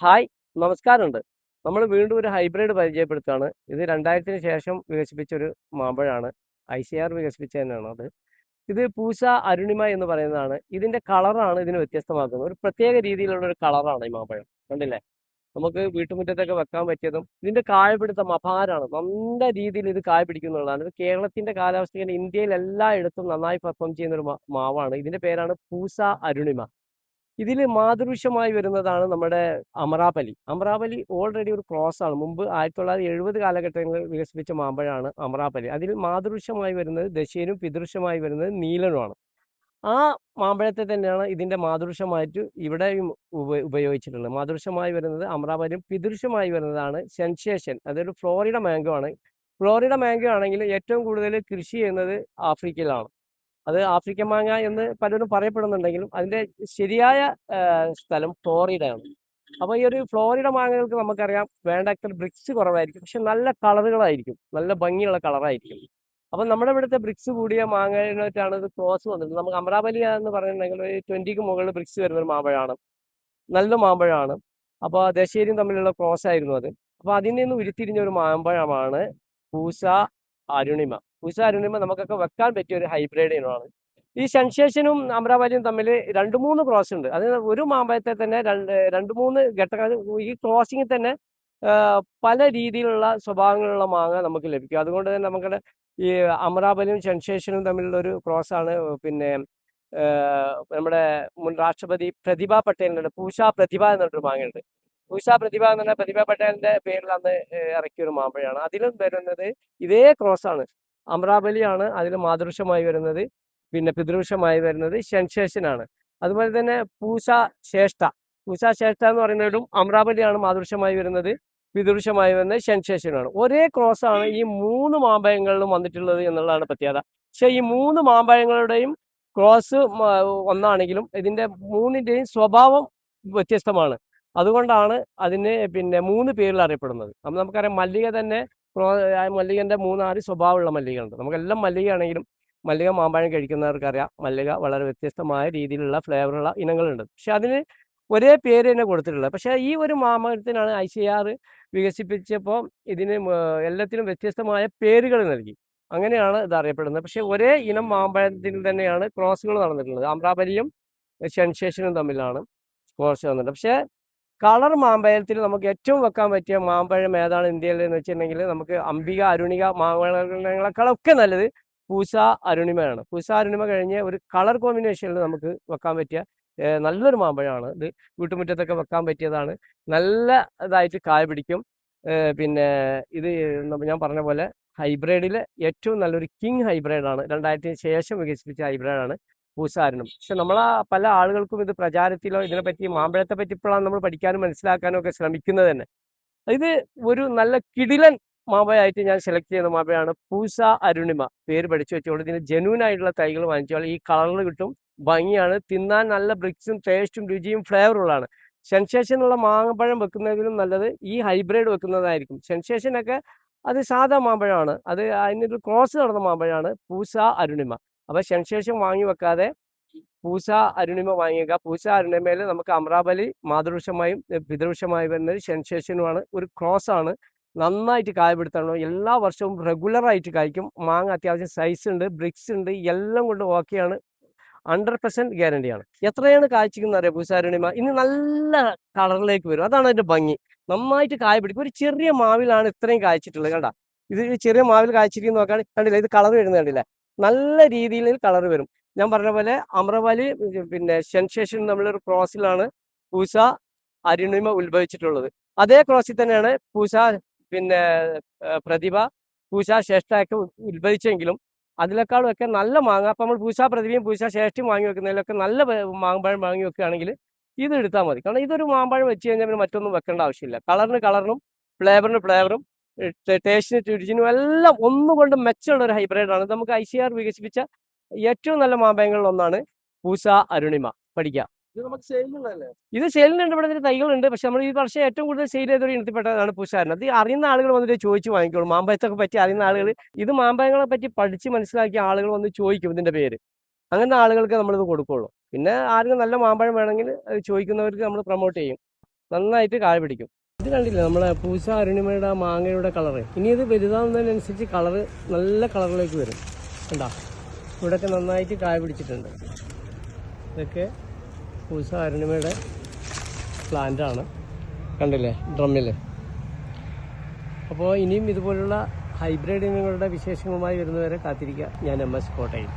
Hi, നമസ്കാരമുണ്ട്. നമ്മൾ വീണ്ടും ഒരു ഹൈബ്രിഡ് പരിചയപ്പെടുത്തുകയാണ്. ഇത് 2000-ന് ശേഷം വികസിപ്പിച്ച ഒരു മാമ്പഴമാണ്. ICAR വികസിപ്പിച്ച തന്നെയാണ് അത്. ഇത് പൂസ അരുണിമ എന്ന് പറയുന്നതാണ്. ഇതിന്റെ കളറാണ് ഇതിന് വ്യത്യസ്തമാക്കുന്നത്. ഒരു പ്രത്യേക രീതിയിലുള്ള ഒരു കളറാണ് ഈ മാമ്പഴം. കണ്ടില്ലേ? നമുക്ക് വീട്ടുമുറ്റത്തൊക്കെ വെക്കാൻ പറ്റിയതും ഇതിന്റെ കായപിടുത്തം അപാരമാണ്. നല്ല രീതിയിൽ ഇത് കായ പിടിക്കുന്നുള്ളതാണ്. ഇത് കേരളത്തിന്റെ കാലാവസ്ഥയിൽ ഇന്ത്യയിൽ എല്ലായിടത്തും നന്നായി പെർഫോം ചെയ്യുന്ന ഒരു മാവാണ്. ഇതിന്റെ പേരാണ് പൂസ അരുണിമ. ഇതിൽ മാതൃവൃക്ഷമായി വരുന്നതാണ് നമ്മുടെ അമറാപ്പലി. അമറാപ്പലി ഓൾറെഡി ഒരു ക്രോസ് ആണ്. മുമ്പ് 1970 കാലഘട്ടങ്ങളിൽ വികസിപ്പിച്ച മാമ്പഴമാണ് അമറാപ്പലി. അതിൽ മാതൃവൃക്ഷമായി വരുന്നത് ദശേനും പിതൃവൃക്ഷമായി വരുന്നത് നീലനുമാണ്. ആ മാമ്പഴത്തെ തന്നെയാണ് ഇതിന്റെ മാതൃവൃക്ഷമായിട്ട് ഇവിടെയും ഉപയോഗിച്ചിട്ടുള്ളത്. മാതൃവൃക്ഷമായി വരുന്നത് അമറാപ്പലിയും പിതൃവൃക്ഷമായി വരുന്നതാണ് സെൻസേഷൻ. അതൊരു ഫ്ലോറിഡ മാംഗോ ആണ്. ഫ്ലോറിഡ മാംഗോ ആണെങ്കിൽ ഏറ്റവും കൂടുതൽ കൃഷി ചെയ്യുന്നത് ആഫ്രിക്കയിലാണ്. അത് ആഫ്രിക്കൻ മാങ്ങ എന്ന് പലരും പറയപ്പെടുന്നുണ്ടെങ്കിലും അതിന്റെ ശരിയായ സ്ഥലം ഫ്ലോറിഡയാണ്. അപ്പൊ ഈ ഒരു ഫ്ലോറിഡ മാങ്ങകൾക്ക് നമുക്കറിയാം വേണ്ട അത്ര ബ്രിക്സ് കുറവായിരിക്കും, പക്ഷെ നല്ല കളറുകളായിരിക്കും, നല്ല ഭംഗിയുള്ള കളറായിരിക്കും. അപ്പൊ നമ്മുടെ ഇവിടുത്തെ ബ്രിക്സ് കൂടിയ മാങ്ങയിനായിട്ടാണ് ഇത് ക്രോസ് വന്നത്. നമുക്ക് അമറാവലി എന്ന് പറയുന്നുണ്ടെങ്കിൽ ഒരു 20ക്ക് മുകളിൽ ബ്രിക്സ് വരുന്ന ഒരു മാമ്പഴമാണ്, നല്ല മാമ്പഴമാണ്. അപ്പോൾ ദശേരിയും തമ്മിലുള്ള ക്രോസ് ആയിരുന്നു അത്. അപ്പൊ അതിൽ നിന്ന് ഉരുത്തിരിഞ്ഞ ഒരു മാമ്പഴമാണ് പൂസ അരുണിമ. പൂസ അരുണിമ നമുക്കൊക്കെ വെക്കാൻ പറ്റിയ ഒരു ഹൈബ്രിഡ് ഇനമാണ്. ഈ സെൻസേഷനും അമരാവതിയും തമ്മിൽ 2-3 ക്രോസ് ഉണ്ട്. അത് ഒരു മാമ്പഴത്തെ തന്നെ രണ്ട് മൂന്ന് ഘട്ടങ്ങൾ. ഈ ക്രോസിങ്ങിൽ തന്നെ പല രീതിയിലുള്ള സ്വഭാവങ്ങളുള്ള മാങ്ങ നമുക്ക് ലഭിക്കും. അതുകൊണ്ട് തന്നെ നമുക്ക് ഈ അമറാവലിയും സെൻസേഷനും തമ്മിലുള്ള ഒരു ക്രോസ് ആണ്. പിന്നെ നമ്മുടെ മുൻ രാഷ്ട്രപതി പ്രതിഭ പട്ടേലിന്റെ പൂഷ പ്രതിഭ എന്നൊരു മാങ്ങയുണ്ട്. പൂഷ പ്രതിഭ എന്ന് പറഞ്ഞാൽ പ്രതിഭ പട്ടേലിന്റെ പേരിൽ അന്ന് ഇറക്കിയ ഒരു മാമ്പഴമാണ്. അതിലും വരുന്നത് ഇതേ ക്രോസ് ആണ്. അമറാവലിയാണ് അതിൽ മാതൃവൃക്ഷമായി വരുന്നത്. പിന്നെ പിതൃവൃക്ഷമായി വരുന്നത് സെൻസേഷൻ ആണ്. അതുപോലെ തന്നെ പൂഷ ശ്രേഷ്ഠ. പൂഷ ശ്രേഷ്ഠ എന്ന് പറയുന്നതും അമറാവലിയാണ് മാതൃവൃക്ഷമായി വരുന്നത്. പിതൃവൃക്ഷമായി വരുന്നത് സെൻസേഷനാണ്. ഒരേ ക്രോസ് ആണ് ഈ 3 മാമ്പഴങ്ങളിലും വന്നിട്ടുള്ളത് എന്നുള്ളതാണ് പ്രത്യേകത. പക്ഷെ ഈ 3 മാമ്പഴങ്ങളുടെയും ക്രോസ് ഒന്നാണെങ്കിലും ഇതിന്റെ 3ന്റെയും സ്വഭാവം വ്യത്യസ്തമാണ്. അതുകൊണ്ടാണ് അതിന് പിന്നെ 3 പേരിൽ അറിയപ്പെടുന്നത്. അപ്പൊ നമുക്കറിയാം മല്ലിക തന്നെ മല്ലികന്റെ 3-6 സ്വഭാവമുള്ള മല്ലികയുണ്ട്. നമുക്കെല്ലാം മല്ലികയാണെങ്കിലും മല്ലിക മാമ്പഴം കഴിക്കുന്നവർക്കറിയാം മല്ലിക വളരെ വ്യത്യസ്തമായ രീതിയിലുള്ള ഫ്ലേവറുള്ള ഇനങ്ങളുണ്ട്. പക്ഷെ അതിന് ഒരേ പേര് തന്നെ കൊടുത്തിട്ടുള്ളത്. പക്ഷെ ഈ ഒരു മാമ്പഴത്തിനാണ് ICAR വികസിപ്പിച്ചപ്പോൾ ഇതിന് എല്ലാത്തിനും വ്യത്യസ്തമായ പേരുകൾ നൽകി. അങ്ങനെയാണ് ഇത് അറിയപ്പെടുന്നത്. പക്ഷെ ഒരേ ഇനം മാമ്പഴത്തിൽ തന്നെയാണ് ക്രോസുകൾ നടന്നിട്ടുള്ളത്. അമ്രാപലിയും സെൻസേഷനും തമ്മിലാണ് ക്രോസ് വന്നിട്ടുള്ളത്. പക്ഷെ കളർ മാമ്പഴത്തിൽ നമുക്ക് ഏറ്റവും വെക്കാൻ പറ്റിയ മാമ്പഴം ഏതാണ് ഇന്ത്യയിൽ എന്ന് വെച്ചിട്ടുണ്ടെങ്കിൽ നമുക്ക് അംബിക അരുണിക മാമ്പഴങ്ങളെക്കാളൊക്കെ നല്ലത് പൂസ അരുണിമയാണ്. പൂസ അരുണിമ കഴിഞ്ഞ് ഒരു കളർ കോമ്പിനേഷനിൽ നമുക്ക് വെക്കാൻ പറ്റിയ നല്ലൊരു മാമ്പഴമാണ് ഇത്. വീട്ടുമുറ്റത്തൊക്കെ വെക്കാൻ പറ്റിയതാണ്. നല്ല ഇതായിട്ട് കായ പിടിക്കും. പിന്നെ ഇത് ഞാൻ പറഞ്ഞ പോലെ ഹൈബ്രിഡിൽ ഏറ്റവും നല്ലൊരു കിങ് ഹൈബ്രിഡാണ്. 2000-ന് ശേഷം വികസിപ്പിച്ച ഹൈബ്രിഡാണ് പൂസ അരുണിമ. പക്ഷെ പല ആളുകൾക്കും ഇത് പ്രചാരത്തിലോ ഇതിനെപ്പറ്റി മാമ്പഴത്തെ പറ്റി ഇപ്പോഴാണ് നമ്മൾ പഠിക്കാനും മനസ്സിലാക്കാനും ഒക്കെ ശ്രമിക്കുന്നത് തന്നെ. ഇത് ഒരു നല്ല കിടിലൻ മാമ്പഴമായിട്ട് ഞാൻ സെലക്ട് ചെയ്യുന്ന മാമ്പഴമാണ് പൂസ അരുണിമ. പേര് പഠിച്ചു വെച്ചോളൂ. ഇതിന് ജെന്യൂൻ ആയിട്ടുള്ള തൈകൾ വാങ്ങിച്ചോളൂ. ഈ കളറിൽ കിട്ടും, ഭംഗിയാണ്, തിന്നാൻ നല്ല ബ്രിക്സും ടേസ്റ്റും രുചിയും ഫ്ലേവറുള്ളതാണ്. സെൻസേഷൻ ഉള്ള മാമ്പഴം വെക്കുന്നതിലും നല്ലത് ഈ ഹൈബ്രിഡ് വെക്കുന്നതായിരിക്കും. സെൻസേഷനൊക്കെ അത് സാധാ മാമ്പഴമാണ്. അത് അതിനൊരു ക്രോസ് നടന്ന മാമ്പഴമാണ് പൂസ അരുണിമ. അപ്പൊ സെൻസേഷൻ വാങ്ങി വെക്കാതെ പൂസ അരുണിമ വാങ്ങിയേക്കുക. പൂസ അരുണിമയിൽ നമുക്ക് അമറാവലി മാതൃവൃക്ഷമായും പിതൃവൃക്ഷമായി വരുന്നത് സെൻസേഷനുമാണ്. ഒരു ക്രോസ് ആണ്. നന്നായിട്ട് കായ പിടുത്തണം. എല്ലാ വർഷവും റെഗുലർ ആയിട്ട് കായ്ക്കും. മാങ്ങ അത്യാവശ്യം സൈസ് ഉണ്ട്, ബ്രിക്സ് ഉണ്ട്, എല്ലാം കൊണ്ട് ഓക്കെയാണ്. 100% ഗ്യാരണ്ടിയാണ്. എത്രയാണ് കായ്ച്ചിരിക്കുന്നത് അറിയാം പൂസ അരുണിമ? ഇനി നല്ല കളറിലേക്ക് വരും. അതാണ് അതിന്റെ ഭംഗി. നന്നായിട്ട് കായ പിടിക്കും. ഒരു ചെറിയ മാവിലാണ് ഇത്രയും കായ്ച്ചിട്ടുള്ളത്. കണ്ട, ഇത് ചെറിയ മാവിൽ കായ്ച്ചിരിക്കുന്ന നോക്കാൻ കണ്ടില്ല, ഇത് കളർ വരുന്നത് കണ്ടില്ല. നല്ല രീതിയിൽ കളർ വരും. ഞാൻ പറഞ്ഞ പോലെ അമ്രപാലി പിന്നെ സെൻസേഷൻ നമ്മളൊരു ക്രോസിലാണ് പൂസ അരുണിമ ഉത്ഭവിച്ചിട്ടുള്ളത്. അതേ ക്രോസിൽ തന്നെയാണ് പൂസ പിന്നെ പ്രതിഭ പൂസ ശ്രേഷ്ഠയൊക്കെ ഉത്ഭവിച്ചെങ്കിലും അതിനേക്കാളും ഒക്കെ നല്ല മാങ്ങ. അപ്പൊ നമ്മൾ പൂസ പ്രതിഭയും പൂസ ശ്രേഷ്ഠയും വാങ്ങി വെക്കുന്നതിലൊക്കെ നല്ല മാമ്പഴം വാങ്ങി വെക്കുകയാണെങ്കിൽ ഇത് എടുത്താൽ മതി. കാരണം ഇതൊരു മാമ്പഴം വെച്ച് കഴിഞ്ഞാൽ പിന്നെ മറ്റൊന്നും വെക്കേണ്ട ആവശ്യമില്ല. കളറിന് കളറിനും ഫ്ലേവറിന് ഫ്ലേവറും ടേസ്റ്റിന് രുചിനും എല്ലാം ഒന്നുകൊണ്ട് മെച്ചമുള്ള ഒരു ഹൈബ്രിഡാണ്. നമുക്ക് ICAR വികസിപ്പിച്ച ഏറ്റവും നല്ല മാമ്പഴങ്ങളിൽ ഒന്നാണ് പൂസ അരുണിമ. പഠിക്കാം. ഇത് നമുക്ക് സെയിലുള്ളതല്ലേ? ഇത് സെയിലിനുണ്ട്. ഇവിടെ ഇതിന് തൈകളുണ്ട്. പക്ഷെ നമ്മൾ ഈ വർഷം ഏറ്റവും കൂടുതൽ സെയിൽ ചെയ്തൊരു ഇനത്തിൽപ്പെട്ടതാണ് പൂസ അരുണ. അത് അറിയുന്ന ആളുകൾ വന്നിട്ട് ചോദിച്ചു വാങ്ങിക്കോളൂ. മാമ്പഴത്തൊക്കെ പറ്റി അറിയുന്ന ആളുകൾ, ഇത് മാമ്പഴങ്ങളെ പറ്റി പഠിച്ച് മനസ്സിലാക്കിയ ആളുകൾ വന്ന് ചോദിക്കും ഇതിന്റെ പേര്. അങ്ങനത്തെ ആളുകൾക്ക് നമ്മളിത് കൊടുക്കുള്ളൂ. പിന്നെ ആർക്കും നല്ല മാമ്പഴം വേണമെങ്കിൽ ചോദിക്കുന്നവർക്ക് നമ്മൾ പ്രൊമോട്ട് ചെയ്യും. നന്നായിട്ട് കായ പിടിക്കും. ഇത് കണ്ടില്ലേ നമ്മളെ പൂസ അരുണിമയുടെ മാങ്ങയുടെ കളറ്. ഇനി ഇത് വലുതാവുന്നതിനനുസരിച്ച് കളറ് നല്ല കളറിലേക്ക് വരും. കണ്ടാ ഇവിടെയൊക്കെ നന്നായിട്ട് കായ പിടിച്ചിട്ടുണ്ട്. ഇതൊക്കെ പൂസ അരുണിമയുടെ പ്ലാന്റാണ്, കണ്ടില്ലേ ഡ്രമ്മിൽ. അപ്പോൾ ഇനിയും ഇതുപോലുള്ള ഹൈബ്രിഡ് ഇനങ്ങളുടെ വിശേഷങ്ങളുമായി വരുന്നവരെ കാത്തിരിക്കുക. ഞാൻ MS കോട്ടയിൽ.